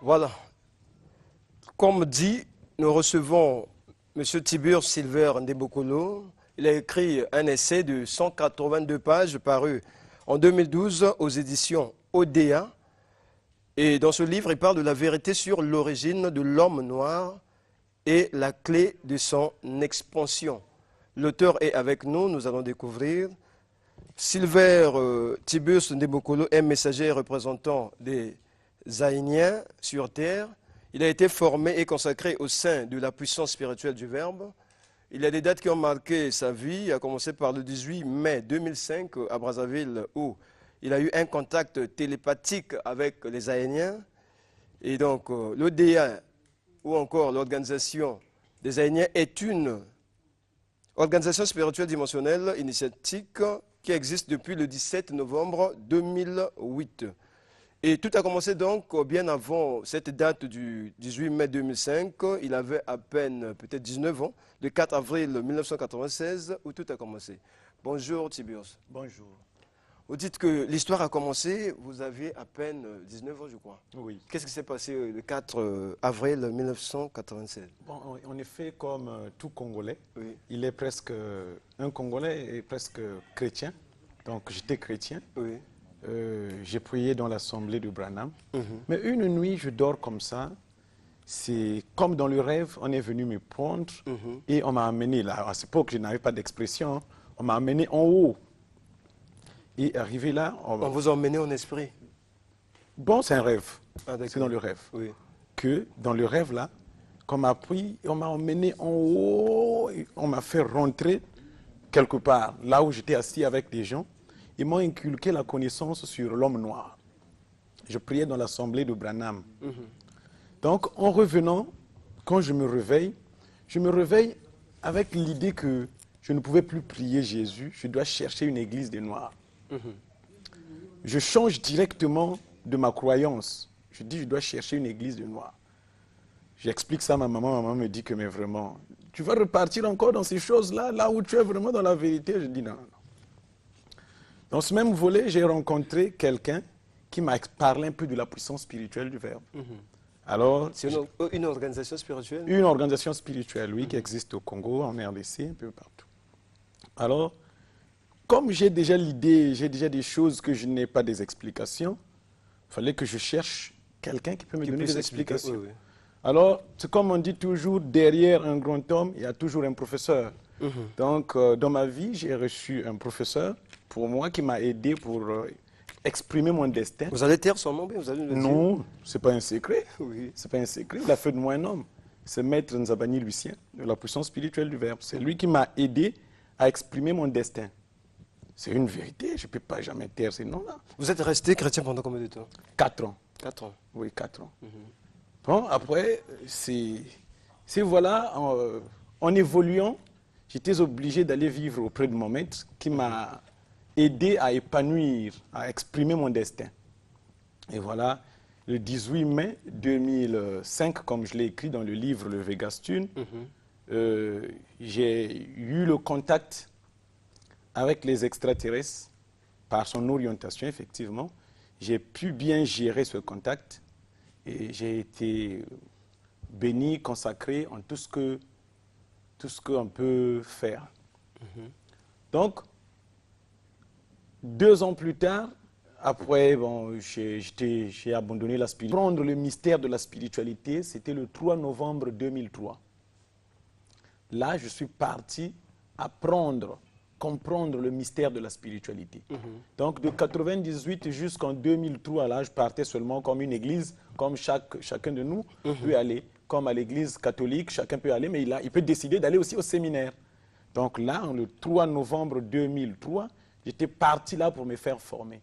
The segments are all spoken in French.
Voilà. Comme dit, nous recevons M. Tiburce Silver Ndebokolo. Il a écrit un essai de 182 pages paru en 2012 aux éditions ODA. Et dans ce livre, il parle de la vérité sur l'origine de l'homme noir et la clé de son expansion. L'auteur est avec nous, nous allons découvrir. Silver Tiburce Ndebokolo est messager et représentant des Zaïniens sur Terre. Il a été formé et consacré au sein de la puissance spirituelle du Verbe. Il y a des dates qui ont marqué sa vie, à commencer par le 18 mai 2005 à Brazzaville, où il a eu un contact télépathique avec les Zaïniens. Et donc, l'ODA, ou encore l'organisation des Zaïniens, est une organisation spirituelle dimensionnelle initiatique qui existe depuis le 17 novembre 2008. Et tout a commencé donc bien avant cette date du 18 mai 2005. Il avait à peine peut-être 19 ans, le 4 avril 1996, où tout a commencé. Bonjour Tiburce. Bonjour. Vous dites que l'histoire a commencé, vous aviez à peine 19 ans, je crois. Oui. Qu'est-ce qui s'est passé le 4 avril 1996? Bon, en effet, comme tout Congolais, Oui. il est presque un Congolais et presque chrétien. Donc j'étais chrétien. Oui. J'ai prié dans l'assemblée de Branham. Mais une nuit, je dors comme ça. C'est comme dans le rêve, on est venu me prendre et on m'a amené là. À cette époque, je n'avais pas d'expression. On m'a amené en haut. Et arrivé là... On vous a emmené en esprit? Bon, c'est un rêve. Ah, c'est dans le rêve. Oui. Que dans le rêve là, qu'on m'a pris, on m'a emmené en haut, et on m'a fait rentrer quelque part, là où j'étais assis avec des gens. Ils m'ont inculqué la connaissance sur l'homme noir. Je priais dans l'assemblée de Branham. Donc, en revenant, quand je me réveille avec l'idée que je ne pouvais plus prier Jésus, je dois chercher une église des Noirs. Je change directement de ma croyance. Je dis, je dois chercher une église de Noirs. J'explique ça à ma maman me dit que, mais vraiment, tu vas repartir encore dans ces choses-là, là où tu es vraiment dans la vérité. Je dis, non, non. Dans ce même volet, j'ai rencontré quelqu'un qui m'a parlé un peu de la puissance spirituelle du Verbe. Alors, c'est une organisation spirituelle? Une organisation spirituelle, oui, qui existe au Congo, en RDC, un peu partout. Alors, comme j'ai déjà l'idée, j'ai déjà des choses que je n'ai pas des explications, il fallait que je cherche quelqu'un qui peut me donner des explications. Oui, oui. Alors, c'est comme on dit toujours, derrière un grand homme, il y a toujours un professeur. Donc, dans ma vie, j'ai reçu un professeur, pour moi, qui m'a aidé pour exprimer mon destin. Vous allez taire son nom, vous allez le dire? Non, ce n'est pas un secret. Oui. Ce n'est pas un secret. Il a fait de moi un homme. C'est Maître Nzabani Lucien, de la puissance spirituelle du Verbe. C'est lui qui m'a aidé à exprimer mon destin. C'est une vérité, je ne peux pas jamais taire ces noms-là. Vous êtes resté chrétien pendant combien de temps? 4 ans. 4 ans. Oui, 4 ans. Bon, après, voilà, en évoluant, j'étais obligé d'aller vivre auprès de mon maître qui m'a aidé à épanouir, à exprimer mon destin. Et voilà, le 18 mai 2005, comme je l'ai écrit dans le livre Le Vegastune, j'ai eu le contact avec les extraterrestres par son orientation, effectivement. J'ai pu bien gérer ce contact et j'ai été béni, consacré en tout ce qu'on peut faire. Donc, 2 ans plus tard, après, bon, j'ai abandonné la spiritualité. Prendre le mystère de la spiritualité, c'était le 3 novembre 2003. Là, je suis parti comprendre le mystère de la spiritualité. Donc, de 98 jusqu'en 2003, là, je partais seulement comme une église, comme chacun de nous peut aller. Comme à l'église catholique, chacun peut aller, mais il peut décider d'aller aussi au séminaire. Donc là, le 3 novembre 2003, j'étais parti là pour me faire former.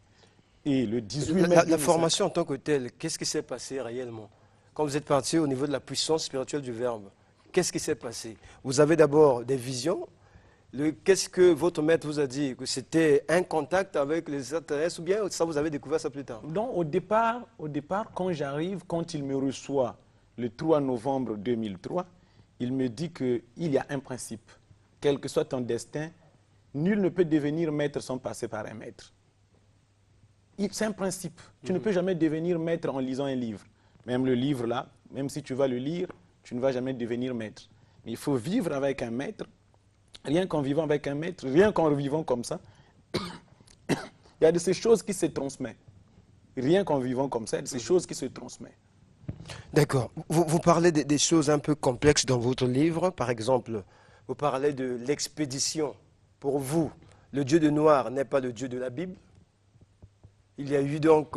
Et le 18 mai... La formation en tant que telle, qu'est-ce qui s'est passé réellement? Quand vous êtes parti au niveau de la puissance spirituelle du Verbe, qu'est-ce qui s'est passé? Vous avez d'abord des visions. Qu'est-ce que votre maître vous a dit? Que c'était un contact avec les extraterrestres ou bien ça vous avez découvert ça plus tard? Donc au départ, quand j'arrive, quand il me reçoit le 3 novembre 2003, il me dit qu'il y a un principe. Quel que soit ton destin, nul ne peut devenir maître sans passer par un maître. C'est un principe. Tu ne peux jamais devenir maître en lisant un livre. Même le livre là, même si tu vas le lire, tu ne vas jamais devenir maître. Mais il faut vivre avec un maître. Rien qu'en vivant avec un maître, rien qu'en vivant comme ça, il y a de ces choses qui se transmettent. Rien qu'en vivant comme ça, il y a de ces choses qui se transmettent. D'accord. Vous parlez des choses un peu complexes dans votre livre. Par exemple, vous parlez de l'expédition. Pour vous, le Dieu de Noir n'est pas le Dieu de la Bible. Il y a eu donc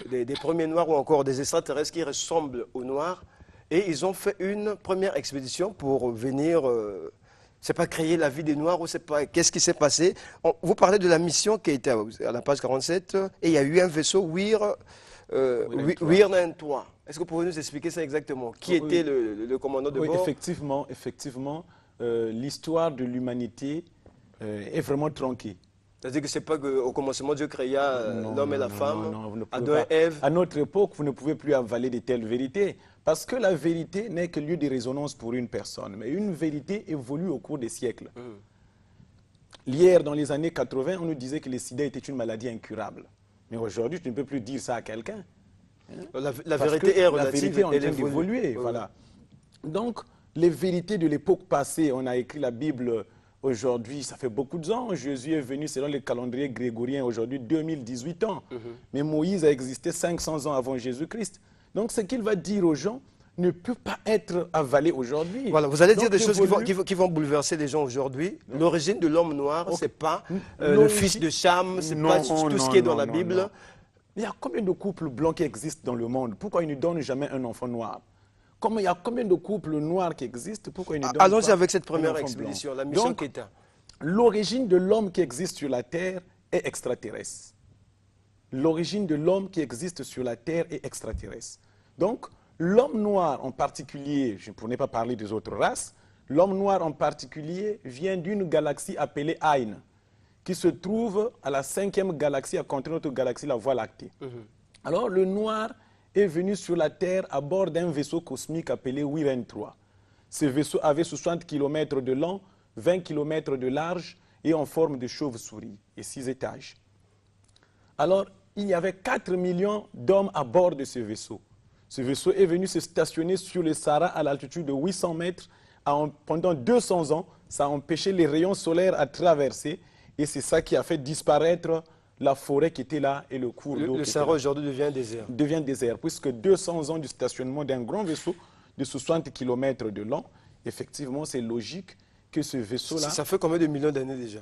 des premiers Noirs ou encore des extraterrestres qui ressemblent aux Noirs. Et ils ont fait une première expédition pour venir, c'est pas créer la vie des Noirs ou c'est pas, qu'est-ce qui s'est passé. Vous parlez de la mission qui était à la page 47 et il y a eu un vaisseau Weir-93. Est-ce que vous pouvez nous expliquer ça exactement? Qui était le commandant de bord? Effectivement, l'histoire de l'humanité est vraiment tronquée. C'est-à-dire que ce n'est pas qu'au commencement Dieu créa l'homme et la femme, Adam et Ève. À notre époque, vous ne pouvez plus avaler de telles vérités. Parce que la vérité n'est que lieu de résonance pour une personne. Mais une vérité évolue au cours des siècles. Hier, dans les années 80, on nous disait que le sida était une maladie incurable. Mais aujourd'hui, tu ne peux plus dire ça à quelqu'un. La vérité est relative, la vérité est en train d'évoluer. Voilà. Donc, les vérités de l'époque passée, on a écrit la Bible aujourd'hui, ça fait beaucoup d'années. Jésus est venu selon le calendrier grégorien aujourd'hui, 2018 ans. Mais Moïse a existé 500 ans avant Jésus-Christ. Donc, ce qu'il va dire aux gens ne peut pas être avalé aujourd'hui. Voilà, vous allez dire des choses qui vont bouleverser les gens aujourd'hui. L'origine de l'homme noir, ce n'est pas le fils de Cham, ce n'est pas tout ce qui est dans la Bible. Il y a combien de couples blancs qui existent dans le monde? Pourquoi ils ne donnent jamais un enfant noir? Comme il y a combien de couples noirs qui existent? Pourquoi ils ne donnent pas Allons-y avec cette première expédition, la mission Kéta. L'origine de l'homme qui existe sur la terre est extraterrestre. L'origine de l'homme qui existe sur la terre est extraterrestre. Donc, l'homme noir en particulier, je ne pourrais pas parler des autres races, l'homme noir en particulier vient d'une galaxie appelée Ain, qui se trouve à la 5e galaxie à côté de notre galaxie, la Voie lactée. Alors, le noir est venu sur la Terre à bord d'un vaisseau cosmique appelé Weir-93. Ce vaisseau avait 60 km de long, 20 km de large et en forme de chauve-souris et 6 étages. Alors, il y avait 4 millions d'hommes à bord de ce vaisseau. Ce vaisseau est venu se stationner sur le Sahara à l'altitude de 800 mètres. Pendant 200 ans, ça a empêché les rayons solaires à traverser et c'est ça qui a fait disparaître la forêt qui était là et le cours d'eau. Le Sahara aujourd'hui devient désert. Devient désert, puisque 200 ans du stationnement d'un grand vaisseau de 60 km de long, effectivement, c'est logique que ce vaisseau-là... Ça fait combien de millions d'années déjà?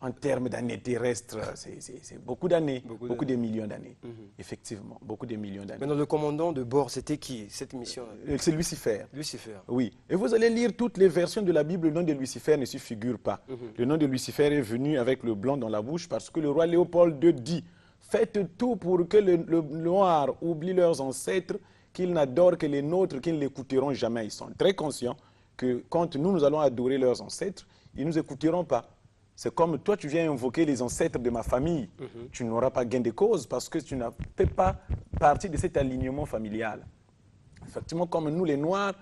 En termes d'années terrestres, c'est beaucoup d'années, beaucoup de millions d'années. Effectivement, beaucoup de millions d'années. Maintenant, le commandant de bord, c'était qui, cette mission? C'est Lucifer. Lucifer. Oui. Et vous allez lire toutes les versions de la Bible, le nom de Lucifer ne s'y figure pas. Le nom de Lucifer est venu avec le blanc dans la bouche parce que le roi Léopold II dit « Faites tout pour que le noir oublie leurs ancêtres, qu'ils n'adorent que les nôtres, qu'ils ne l'écouteront jamais. » Ils sont très conscients que quand nous allons adorer leurs ancêtres, ils ne nous écouteront pas. C'est comme toi, tu viens invoquer les ancêtres de ma famille. Tu n'auras pas gain de cause parce que tu n'as fait pas partie de cet alignement familial. Effectivement, comme nous, les Noirs,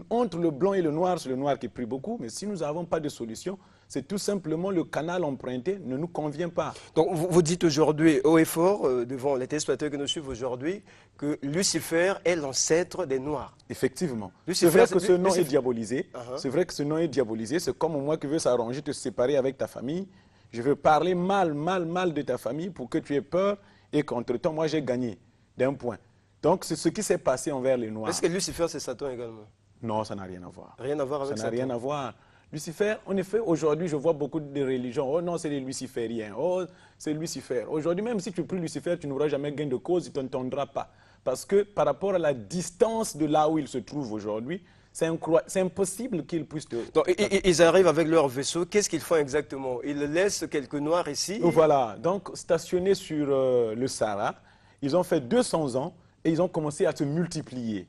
entre le blanc et le noir, c'est le noir qui prie beaucoup. Mais si nous n'avons pas de solution, c'est tout simplement le canal emprunté ne nous convient pas. Donc, vous dites aujourd'hui, haut et fort, devant les téléspectateurs que nous suivent aujourd'hui, que Lucifer est l'ancêtre des Noirs. Effectivement. C'est vrai que ce nom est diabolisé. C'est vrai que ce nom est diabolisé. C'est comme moi qui veux s'arranger, te séparer avec ta famille. Je veux parler mal de ta famille pour que tu aies peur et qu'entre-temps, moi, j'ai gagné d'un point. Donc, c'est ce qui s'est passé envers les Noirs. Est-ce que Lucifer, c'est Satan également? Non, ça n'a rien à voir. Rien à voir avec Satan? Ça n'a rien à voir. Lucifer, en effet, aujourd'hui, je vois beaucoup de religions. Oh non, c'est les lucifériens. Oh, c'est Lucifer. Aujourd'hui, même si tu pries Lucifer, tu n'auras jamais gain de cause, il ne t'entendra pas. Parce que par rapport à la distance de là où il se trouve aujourd'hui, c'est impossible qu'ils puissent te... Donc, ils arrivent avec leur vaisseau. Qu'est-ce qu'ils font exactement? Ils laissent quelques Noirs ici? Voilà. Donc, stationnés sur le Sahara, ils ont fait 200 ans et ils ont commencé à se multiplier.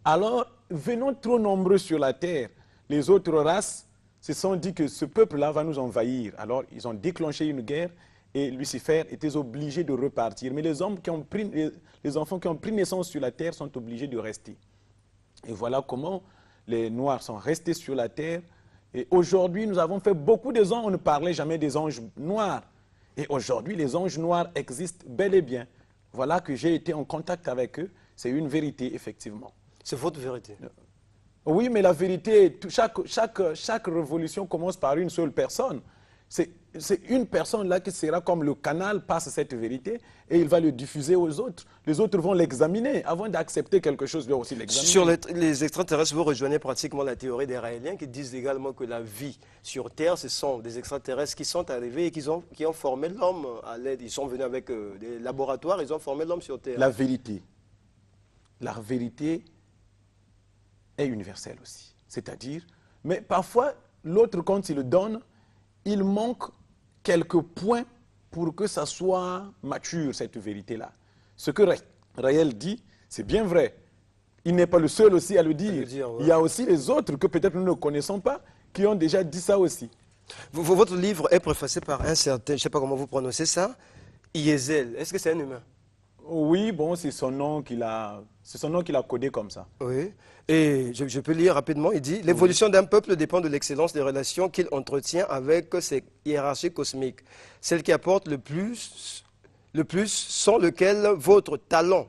Alors, venant trop nombreux sur la terre, les autres races se sont dit que ce peuple-là va nous envahir. Alors, ils ont déclenché une guerre et Lucifer était obligé de repartir. Mais les enfants qui ont pris naissance sur la terre sont obligés de rester. Et voilà comment les Noirs sont restés sur la terre. Et aujourd'hui, nous avons fait beaucoup de ans, on ne parlait jamais des anges noirs. Et aujourd'hui, les anges noirs existent bel et bien. voilà que j'ai été en contact avec eux. C'est une vérité, effectivement. C'est votre vérité. Oui, mais la vérité, chaque révolution commence par une seule personne. C'est une personne là qui sera comme le canal, passe cette vérité et il va le diffuser aux autres. Les autres vont l'examiner. Avant d'accepter quelque chose, ils doivent aussi l'examiner. Sur les extraterrestres, vous rejoignez pratiquement la théorie des Raéliens qui disent également que la vie sur Terre, ce sont des extraterrestres qui sont arrivés et qui ont formé l'homme à l'aide. Ils sont venus avec des laboratoires, ils ont formé l'homme sur Terre. La vérité est universelle aussi. C'est-à-dire, mais parfois, l'autre, quand il le donne, il manque quelques points pour que ça soit mature, cette vérité-là. Ce que Raël dit, c'est bien vrai. Il n'est pas le seul aussi à le dire. Ouais. Il y a aussi les autres que peut-être nous ne connaissons pas, qui ont déjà dit ça aussi. Votre livre est préfacé par un certain, je ne sais pas comment vous prononcez ça, Yezel. Est-ce que c'est un humain? Oui, bon, c'est son nom qu'il a codé comme ça. Oui, et je peux lire rapidement, il dit « L'évolution d'un peuple dépend de l'excellence des relations qu'il entretient avec ses hiérarchies cosmiques, celles qui apportent le plus sans lequel votre talent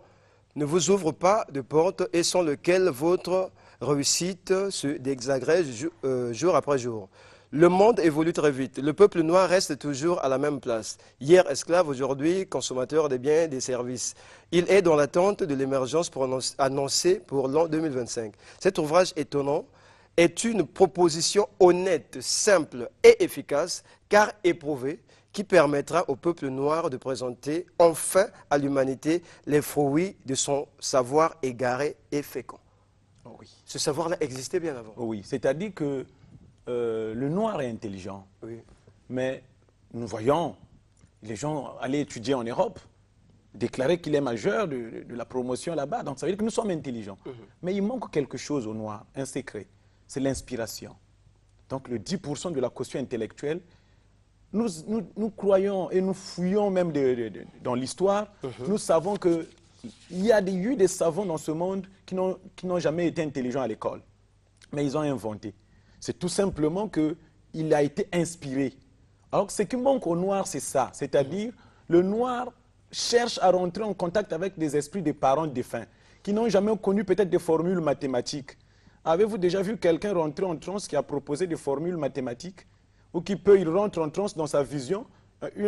ne vous ouvre pas de porte et sans lequel votre réussite se désagrège jour après jour. Le monde évolue très vite. Le peuple noir reste toujours à la même place. Hier esclave, aujourd'hui consommateur des biens et des services. Il est dans l'attente de l'émergence annoncée pour l'an 2025. Cet ouvrage étonnant est une proposition honnête, simple et efficace, car éprouvée, qui permettra au peuple noir de présenter enfin à l'humanité les fruits de son savoir égaré et fécond. Oh oui. Ce savoir-là existait bien avant. Oh oui, c'est-à-dire que le noir est intelligent, Oui. mais nous voyons les gens aller étudier en Europe, déclarer qu'il est majeur de la promotion là-bas. Donc ça veut dire que nous sommes intelligents. Mais il manque quelque chose au noir, un secret, c'est l'inspiration. Donc le 10% de la caution intellectuelle, nous croyons et nous fouillons même dans l'histoire, nous savons qu'il y a eu des savants dans ce monde qui n'ont jamais été intelligents à l'école, mais ils ont inventé. C'est tout simplement qu'il a été inspiré. Alors ce qui manque au noir, c'est ça. C'est-à-dire, le noir cherche à rentrer en contact avec des esprits des parents défunts, qui n'ont jamais connu peut-être des formules mathématiques. Avez-vous déjà vu quelqu'un rentrer en transe qui a proposé des formules mathématiques? Ou il rentre en transe dans sa vision,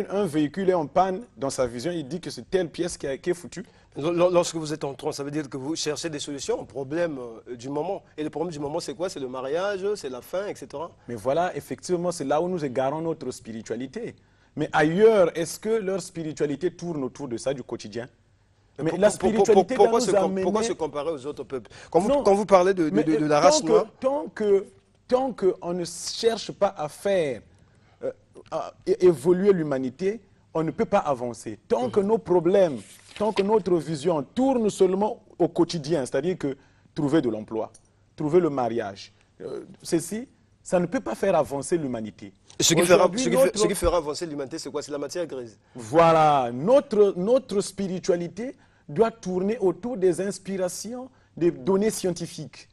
un véhicule est en panne dans sa vision, il dit que c'est telle pièce qui est foutue. Lorsque vous êtes en transe, ça veut dire que vous cherchez des solutions au problème du moment. Et le problème du moment, c'est quoi? C'est le mariage, c'est la faim, etc. Mais voilà, effectivement, c'est là où nous égarons notre spiritualité. Mais ailleurs, est-ce que leur spiritualité tourne autour de ça, du quotidien? Mais la spiritualité pourquoi amener... se comparer aux autres peuples? Quand vous parlez de la race noire... Tant qu'on ne cherche pas à faire évoluer l'humanité, on ne peut pas avancer. Tant que nos problèmes, tant que notre vision tourne seulement au quotidien, c'est-à-dire que trouver de l'emploi, trouver le mariage, ceci, ça ne peut pas faire avancer l'humanité. Ce qui fera avancer l'humanité, c'est quoi? C'est la matière grise. Voilà, notre spiritualité doit tourner autour des inspirations, des données scientifiques,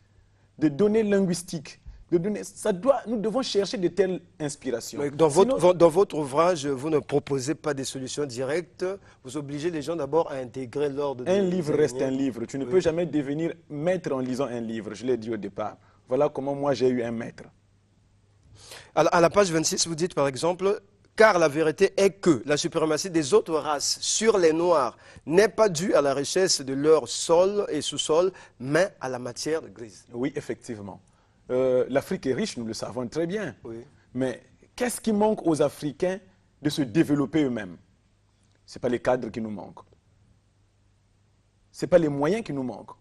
des données linguistiques. Nous devons chercher de telles inspirations. Mais dans votre ouvrage, vous ne proposez pas des solutions directes. Vous obligez les gens d'abord à intégrer l'ordre. Un livre reste un livre. Tu ne peux jamais devenir maître en lisant un livre. Je l'ai dit au départ. Voilà comment moi j'ai eu un maître. À la page 26, vous dites par exemple, car la vérité est que la suprématie des autres races sur les Noirs n'est pas due à la richesse de leur sol et sous-sol, mais à la matière grise. Oui, effectivement. L'Afrique est riche, nous le savons très bien. Oui. Mais qu'est-ce qui manque aux Africains de se développer eux-mêmes? Ce n'est pas les cadres qui nous manquent. Ce n'est pas les moyens qui nous manquent.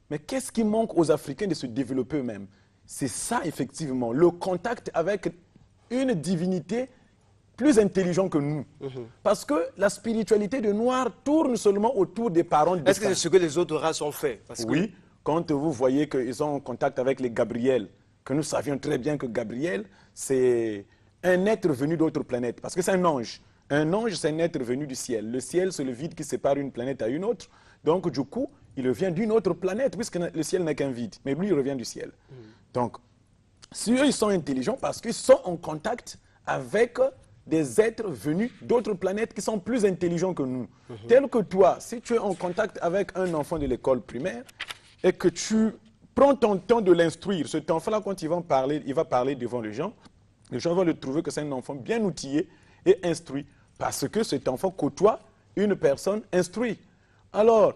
Mais qu'est-ce qui manque aux Africains de se développer eux-mêmes? C'est ça, effectivement, le contact avec une divinité plus intelligente que nous. Parce que la spiritualité de Noir tourne seulement autour des parents défunts. Est-ce que c'est ce que les autres races ont fait? Oui. Quand vous voyez qu'ils sont en contact avec les Gabriel, que nous savions très bien que Gabriel, c'est un être venu d'autre planète, parce que c'est un ange. Un ange, c'est un être venu du ciel. Le ciel, c'est le vide qui sépare une planète à une autre. Donc, du coup, il vient d'une autre planète, puisque le ciel n'est qu'un vide. Mais lui, il revient du ciel. Donc, si eux, ils sont intelligents, parce qu'ils sont en contact avec des êtres venus d'autres planètes qui sont plus intelligents que nous. Tel que toi, si tu es en contact avec un enfant de l'école primaire et que tu prends ton temps de l'instruire, cet enfant-là, quand il va parler devant les gens vont le trouver que c'est un enfant bien outillé et instruit parce que cet enfant côtoie une personne instruite. Alors,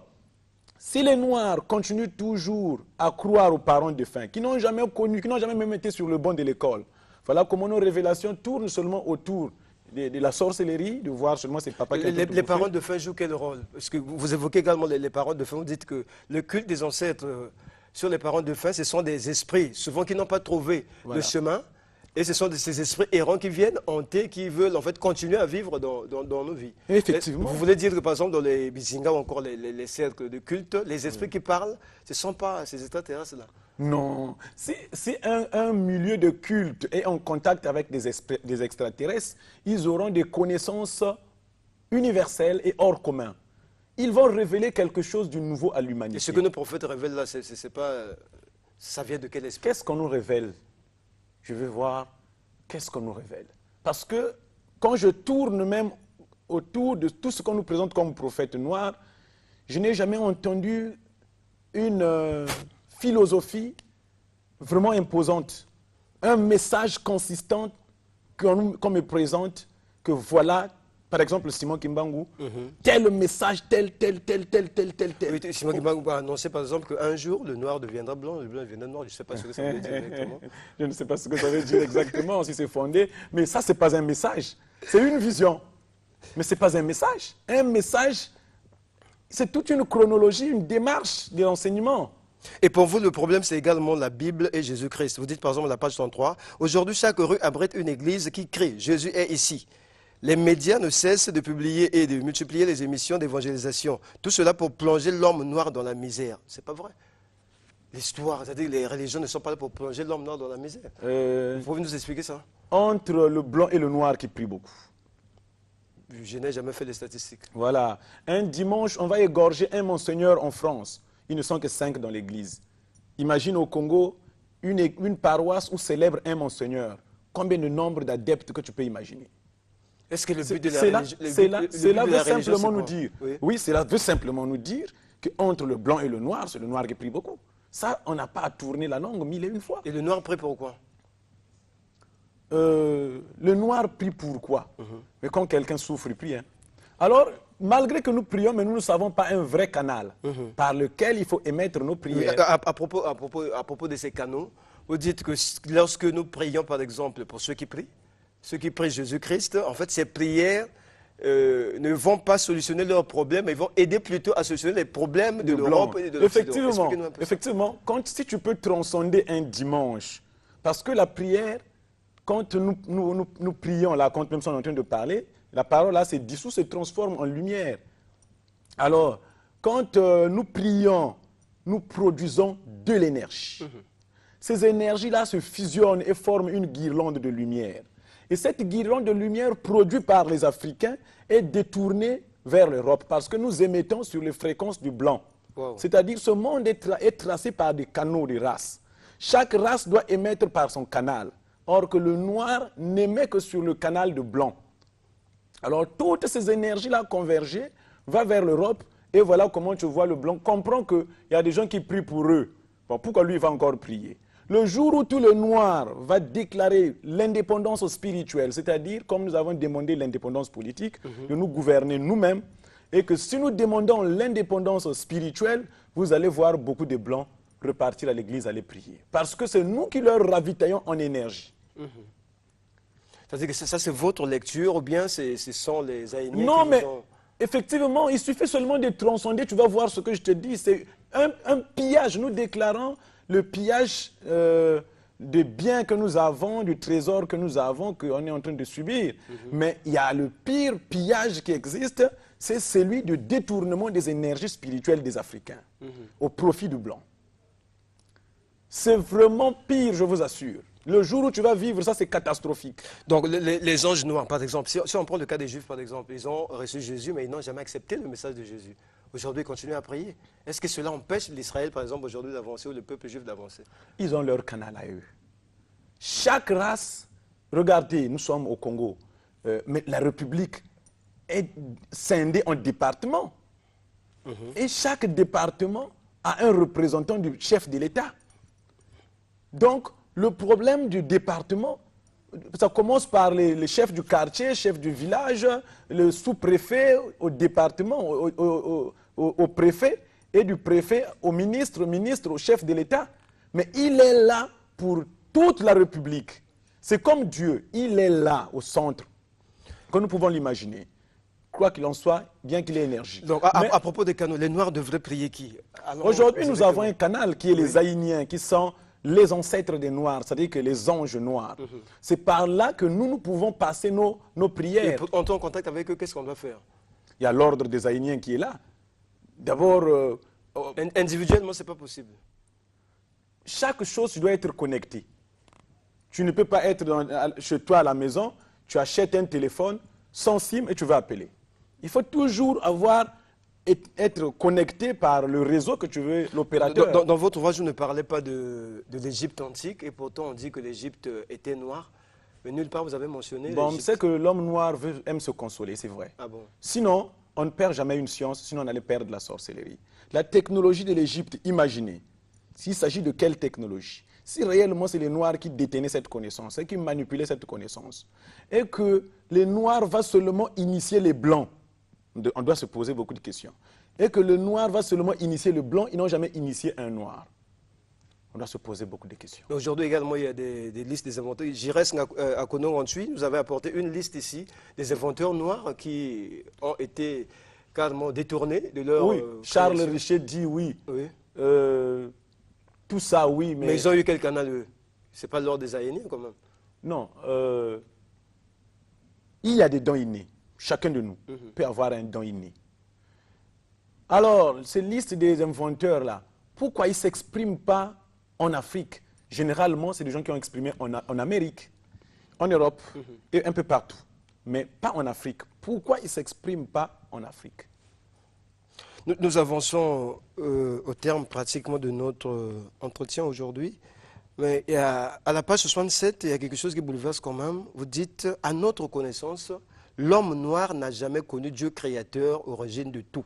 si les Noirs continuent toujours à croire aux parents défunts, qui n'ont jamais connu, qui n'ont jamais même été sur le banc de l'école, voilà comment nos révélations tournent seulement autour de la sorcellerie, de voir seulement ses papas qui ont été Les parents défunts jouent quel rôle? Parce que vous évoquez également les parents défunts, vous dites que le culte des ancêtres sur les parents défunts, ce sont des esprits, souvent qui n'ont pas trouvé le chemin. Et ce sont ces esprits errants qui viennent hanter, qui veulent en fait continuer à vivre dans nos vies. Effectivement. Vous voulez dire que par exemple dans les Bizinga ou encore les cercles de culte, les esprits qui parlent, ce ne sont pas ces extraterrestres-là? Non. Si un milieu de culte est en contact avec des extraterrestres, ils auront des connaissances universelles et hors commun. Ils vont révéler quelque chose de nouveau à l'humanité. Et ce que nos prophètes révèlent là, c'est pas, ça vient de quel esprit? Qu'est-ce qu'on nous révèle? Je veux voir qu'est-ce qu'on nous révèle. Parce que quand je tourne même autour de tout ce qu'on nous présente comme prophète noir, je n'ai jamais entendu une philosophie vraiment imposante, un message consistant qu'on me présente, que voilà, par exemple Simon Kimbangu, tel message, tel. Oui, Simon Kimbangu a annoncé par exemple qu'un jour le noir deviendra blanc, le blanc deviendra noir. Je ne sais pas ce que ça veut dire exactement. Je ne sais pas ce que ça veut dire exactement, si c'est fondé, mais ça, ce n'est pas un message. C'est une vision. Mais ce n'est pas un message. Un message, c'est toute une chronologie, une démarche de l'enseignement. Et pour vous, le problème, c'est également la Bible et Jésus-Christ. Vous dites par exemple à la page 103, aujourd'hui, chaque rue abrite une église qui crie « Jésus est ici ». Les médias ne cessent de publier et de multiplier les émissions d'évangélisation. Tout cela pour plonger l'homme noir dans la misère. C'est pas vrai. L'histoire, c'est-à-dire que les religions ne sont pas là pour plonger l'homme noir dans la misère. Vous pouvez nous expliquer ça? Entre le blanc et le noir qui prient beaucoup. Je n'ai jamais fait les statistiques. Voilà. Un dimanche, on va égorger un monseigneur en France. Ils ne sont que 5 dans l'église. Imagine au Congo, une paroisse où célèbre un monseigneur. Combien de nombre d'adeptes que tu peux imaginer? Est-ce que le but de la religion... Cela veut simplement nous dire... Oui, cela veut simplement nous dire qu'entre le blanc et le noir, c'est le noir qui prie beaucoup. Ça, on n'a pas à tourner la langue 1001 fois. Et le noir prie pourquoi? Le noir prie pourquoi? Mais quand quelqu'un souffre, il prie. Hein. Alors, malgré que nous prions, mais nous ne savons pas un vrai canal par lequel il faut émettre nos prières. À propos de ces canaux, vous dites que lorsque nous prions, par exemple, pour ceux qui prient Jésus-Christ, en fait, ces prières ne vont pas solutionner leurs problèmes, mais vont aider plutôt à solutionner les problèmes de l'Europe et de l'Occident. Effectivement, si tu peux transcender un dimanche, parce que la prière, quand nous prions, là, quand nous sommes en train de parler, la parole là se dissout, se transforme en lumière. Alors, quand nous prions, nous produisons de l'énergie. Ces énergies-là se fusionnent et forment une guirlande de lumière. Et cette guirlande de lumière produite par les Africains est détournée vers l'Europe parce que nous émettons sur les fréquences du blanc. Wow. C'est-à-dire ce monde est tracé par des canaux de races. Chaque race doit émettre par son canal. Or que le noir n'émet que sur le canal de blanc. Alors toutes ces énergies-là convergées vont vers l'Europe et voilà comment tu vois le blanc. Comprends qu'il y a des gens qui prient pour eux. Bon, pourquoi lui il va encore prier? Le jour où tout le noir va déclarer l'indépendance spirituelle, c'est-à-dire comme nous avons demandé l'indépendance politique, de nous gouverner nous-mêmes, et que si nous demandons l'indépendance spirituelle, vous allez voir beaucoup de blancs repartir à l'église aller prier. Parce que c'est nous qui leur ravitaillons en énergie. C'est-à-dire que ça c'est votre lecture ou bien ce sont les Aïniens Non, qui mais ont... effectivement, il suffit seulement de transcender, tu vas voir ce que je te dis. C'est un pillage, nous déclarons le pillage des biens que nous avons, du trésor que nous avons, qu'on est en train de subir. Mais il y a le pire pillage qui existe, c'est celui de détournement des énergies spirituelles des Africains au profit du blanc. C'est vraiment pire, je vous assure. Le jour où tu vas vivre, ça c'est catastrophique. Donc les anges noirs, par exemple, si on prend le cas des Juifs, par exemple, ils ont reçu Jésus, mais ils n'ont jamais accepté le message de Jésus. Aujourd'hui, ils continuent à prier. Est-ce que cela empêche l'Israël, par exemple, aujourd'hui d'avancer ou le peuple juif d'avancer? Ils ont leur canal à eux. Chaque race, regardez, nous sommes au Congo. Mais la République est scindée en départements. Et chaque département a un représentant du chef de l'État. Donc, le problème du département, ça commence par les chefs du quartier, chef du village, le sous-préfet au département, au préfet, et du préfet au ministre, au chef de l'État. Mais il est là pour toute la République. C'est comme Dieu, il est là au centre, comme nous pouvons l'imaginer. Quoi qu'il en soit, bien qu'il ait énergie. Donc, à propos des canaux, les Noirs devraient prier qui? Aujourd'hui, nous avons un canal qui est les Aïniens, qui sont les ancêtres des Noirs, c'est-à-dire que les anges noirs. C'est par là que nous pouvons passer nos prières. Et pour entrer en contact avec eux, qu'est-ce qu'on doit faire? Il y a l'ordre des Aïniens qui est là. D'abord, individuellement, ce n'est pas possible. Chaque chose doit être connectée. Tu ne peux pas être chez toi à la maison, tu achètes un téléphone sans SIM et tu vas appeler. Il faut toujours être connecté par le réseau que tu veux, l'opérateur. Dans votre ouvrage, vous ne parlez pas de l'Égypte antique et pourtant on dit que l'Égypte était noire. Mais nulle part vous avez mentionné Bon, on sait que l'homme noir aime se consoler, c'est vrai. Ah bon? Sinon, on ne perd jamais une science, sinon on allait perdre la sorcellerie. La technologie de l'Égypte, imaginez, s'il s'agit de quelle technologie? Si réellement c'est les Noirs qui détenaient cette connaissance et qui manipulaient cette connaissance, et que les Noirs vont seulement initier les Blancs, on doit se poser beaucoup de questions, et que le Noir va seulement initier le Blanc, ils n'ont jamais initié un Noir. On doit se poser beaucoup de questions. Aujourd'hui également, il y a des listes des inventeurs. Jires Akono-Rantui nous avait apporté une liste ici des inventeurs noirs qui ont été carrément détournés de leur... Oui, Charles Richer dit oui. Oui. Tout ça, oui, mais ils ont eu quel canal, eux? Ce n'est pas l'ordre des Aïniens, quand même. Non. Il y a des dons innés. Chacun de nous peut avoir un don inné. Alors, ces listes des inventeurs-là, pourquoi ils ne s'expriment pas en Afrique? Généralement, c'est des gens qui ont exprimé en Amérique, en Europe et un peu partout. Mais pas en Afrique. Pourquoi ils ne s'expriment pas en Afrique? Nous avançons au terme pratiquement de notre entretien aujourd'hui. Mais à la page 67, il y a quelque chose qui bouleverse quand même. Vous dites, à notre connaissance, l'homme noir n'a jamais connu Dieu créateur, origine de tout.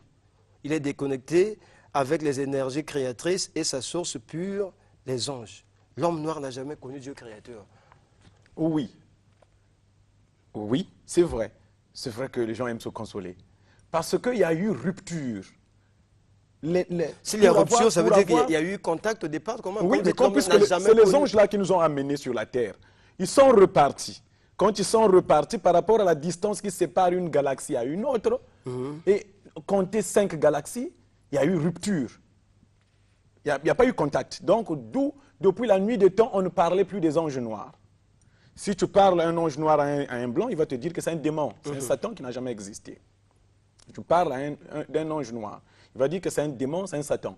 Il est déconnecté avec les énergies créatrices et sa source pure, les anges. L'homme noir n'a jamais connu Dieu créateur. Oui. Oui, c'est vrai. C'est vrai que les gens aiment se consoler. Parce qu'il y a eu rupture. S'il y a rupture, ça veut dire qu'il y a eu contact au départ, comment? Oui, mais c'est les anges-là qui nous ont amenés sur la Terre. Ils sont repartis. Quand ils sont repartis par rapport à la distance qui sépare une galaxie à une autre, et compter 5 galaxies, il y a eu rupture. Il n'y a pas eu contact. Donc, depuis la nuit des temps, on ne parlait plus des anges noirs. Si tu parles à un ange noir à un blanc, il va te dire que c'est un démon, c'est un Satan qui n'a jamais existé. Tu parles d'un ange noir, il va dire que c'est un démon, c'est un Satan.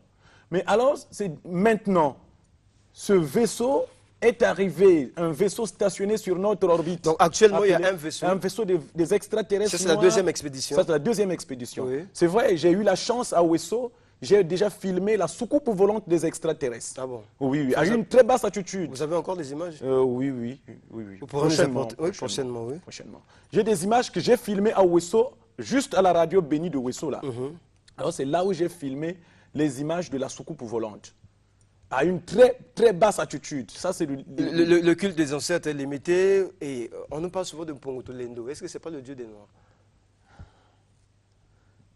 Mais alors, maintenant, ce vaisseau est arrivé, un vaisseau stationné sur notre orbite. Donc actuellement, il y a un vaisseau. Un vaisseau des extraterrestres. C'est la deuxième expédition. C'est la deuxième expédition. Oui. C'est vrai, j'ai eu la chance à Ouesso, j'ai déjà filmé la soucoupe volante des extraterrestres. Ah bon? Oui, oui, à une très basse altitude. Vous avez encore des images? Oui. Vous pourrez prochainement. Oui, prochainement, oui. Prochainement. J'ai des images que j'ai filmées à Ouesso, juste à la radio Béni de Ouesso, là. Alors c'est là où j'ai filmé les images de la soucoupe volante. À une très, très basse altitude. Ça, c'est le culte des ancêtres est limité et on nous parle souvent de Mpongutulendo. Est-ce que ce n'est pas le dieu des Noirs?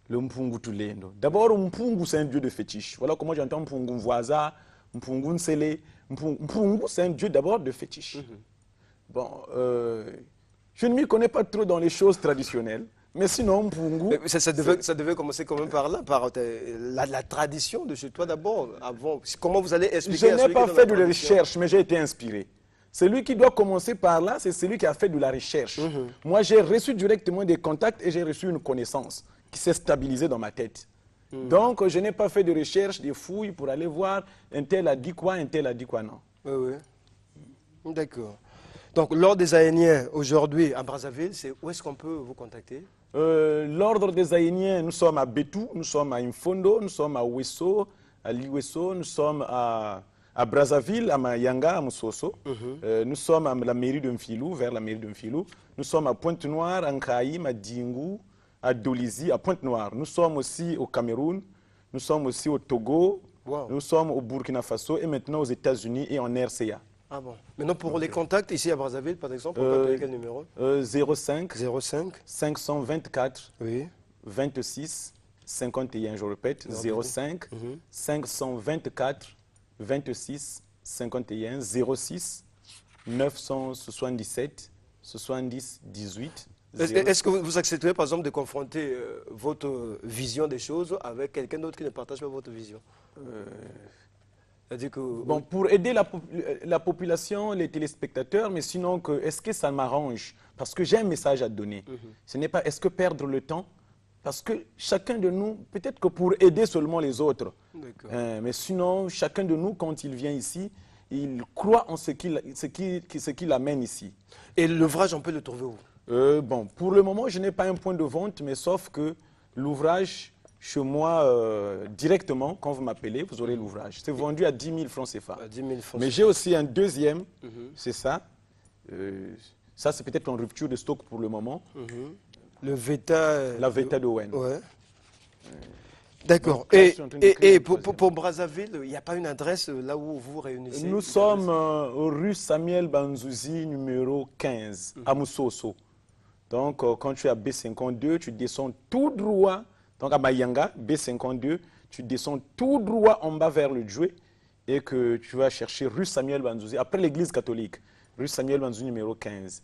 Le Mpongutulendo. D'abord, Mpungu, c'est un dieu de fétiche. Voilà comment j'entends Mpungu Mvoisa, Mpungu Nsele. Mpungu, c'est un dieu d'abord de fétiche. Bon, je ne m'y connais pas trop dans les choses traditionnelles. Mais sinon, Mpungu... Ça devait commencer quand même par là, par la tradition de chez toi d'abord. Comment vous allez expliquer Je n'ai pas fait de la recherche, mais j'ai été inspiré. Celui qui doit commencer par là, c'est celui qui a fait de la recherche. Moi, j'ai reçu directement des contacts et j'ai reçu une connaissance qui s'est stabilisée dans ma tête. Donc, je n'ai pas fait de recherche, de fouilles pour aller voir un tel a dit quoi, un tel a dit quoi, non. Oui. D'accord. Donc, l'ordre des Aïniens, aujourd'hui, à Brazzaville, où est-ce qu'on peut vous contacter? L'ordre des Aïniens, nous sommes à Betou, nous sommes à Infondo, nous sommes à Ouesso, à Liwesso, nous sommes à À Brazzaville, à Mayanga, à Moussoso. Nous sommes à la mairie de Mfilou, vers la mairie de Mfilou. Nous sommes à Pointe-Noire, à Nkaïm, à Dingou, à Dolisie, à Pointe-Noire. Nous sommes aussi au Cameroun, nous sommes aussi au Togo, nous sommes au Burkina Faso et maintenant aux États-Unis et en RCA. Ah bon. Maintenant, pour les contacts, ici à Brazzaville, par exemple, on peut appeler quel numéro? 05 05 524 oui. 26 51, je répète, 05 524 26 51 06 977 70 18. Est-ce que vous accepterez par exemple de confronter votre vision des choses avec quelqu'un d'autre qui ne partage pas votre vision? C'est-à-dire que... Bon, pour aider la population, les téléspectateurs, mais sinon, est-ce que ça m'arrange? Parce que j'ai un message à donner. Ce n'est pas est-ce que perdre le temps? Parce que chacun de nous, peut-être que pour aider seulement les autres, mais sinon, chacun de nous, quand il vient ici, il croit en ce qui l'amène ici. Et l'ouvrage, on peut le trouver où? Bon, pour le moment, je n'ai pas un point de vente, mais sauf que l'ouvrage, chez moi, directement, quand vous m'appelez, vous aurez l'ouvrage. C'est vendu à 10 000 francs CFA. À 10 000 francs. Mais j'ai aussi un deuxième, c'est ça. Ça, c'est peut-être en rupture de stock pour le moment. Le Veta... La Veta d'Owen. Ouais. D'accord. Et pour Brazzaville, il n'y a pas une adresse là où vous vous réunissez? Nous sommes rue Samuel Banzouzi, numéro 15, à Moussoso. Donc, quand tu es à B52, tu descends tout droit. Donc, à Mayanga, B52, tu descends tout droit en bas vers le Djoué et que tu vas chercher rue Samuel Banzouzi, après l'église catholique, rue Samuel Banzouzi, numéro 15.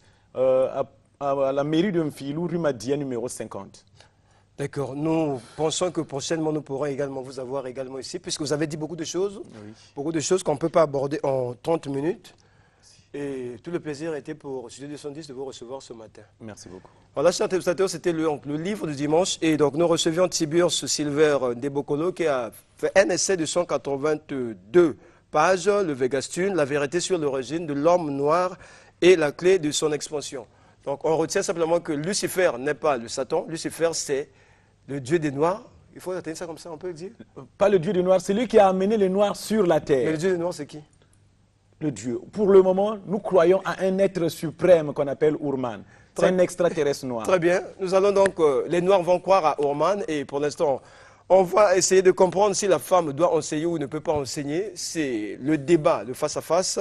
À la mairie de Mfilou, rue Madia, numéro 50. D'accord. Nous pensons que prochainement, nous pourrons également vous avoir également ici, puisque vous avez dit beaucoup de choses, beaucoup de choses qu'on ne peut pas aborder en 30 minutes. Et tout le plaisir était pour Studio 210 de vous recevoir ce matin. Merci beaucoup. Voilà, chers téléspectateurs, c'était le livre du dimanche. Et donc, nous recevions Tiburce Silver Ndebokolo qui a fait un essai de 182 pages, le Vegastune, la vérité sur l'origine de l'homme noir et la clé de son expansion. Donc, on retient simplement que Lucifer n'est pas le Satan. Lucifer, c'est le Dieu des Noirs. Il faut atteindre ça comme ça, on peut le dire? Pas le Dieu des Noirs, c'est lui qui a amené les Noirs sur la terre. Mais le Dieu des Noirs, c'est qui? Le Dieu. Pour le moment, nous croyons à un être suprême qu'on appelle Ourman. C'est un extraterrestre noir. Très bien. Nous allons donc, les Noirs vont croire à Ourman et pour l'instant, on va essayer de comprendre si la femme doit enseigner ou ne peut pas enseigner. C'est le débat, le face-à-face,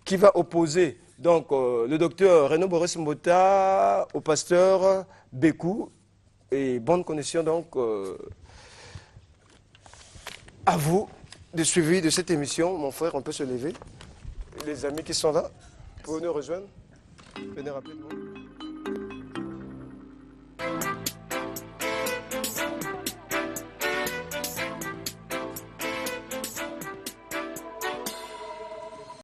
qui va opposer donc, le docteur Renaud Boris Mbota au pasteur Békou. Et bonne connexion donc à vous de suivi de cette émission. Mon frère, on peut se lever. Les amis qui sont là, pour nous rejoindre, venez rapidement.